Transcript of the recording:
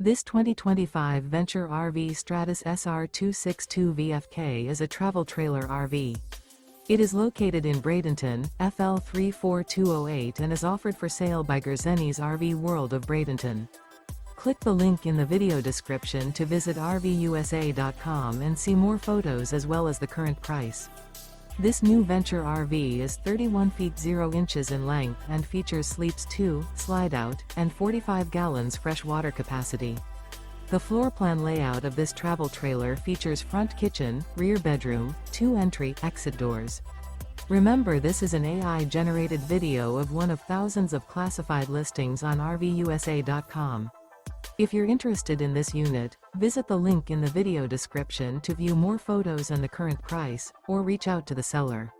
This 2025 Venture RV Stratus SR262VFK is a travel trailer RV. It is located in Bradenton, FL 34208 and is offered for sale by Gerzeny's RV World of Bradenton. Click the link in the video description to visit RVUSA.com and see more photos as well as the current price. This new Venture RV is 31 feet 0 inches in length and features sleeps 2, Slideout, and 45 gallons fresh water capacity. The floor plan layout of this travel trailer features front kitchen, rear bedroom, 2 entry/exit doors. Remember, this is an AI-generated video of one of thousands of classified listings on RVUSA.com. If you're interested in this unit, visit the link in the video description to view more photos and the current price, or reach out to the seller.